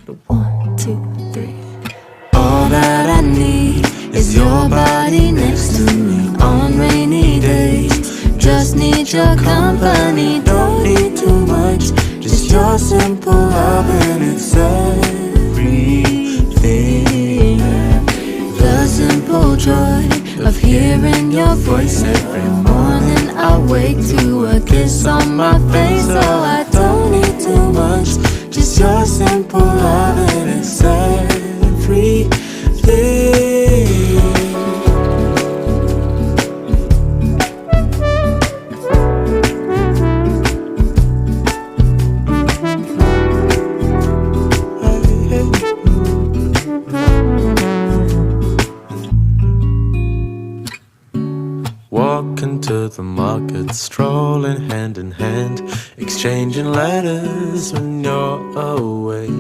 1, 2, 3. All that I need is your body next to me on rainy days. Just need your company, don't need too much. Just your simple love and it's everything. The simple joy of hearing your voice every morning. I wake to a kiss on my face. Oh, I don't need too much. Just your simple love and it's everything. Walking to the market, strolling hand in hand, exchanging letters when you're away.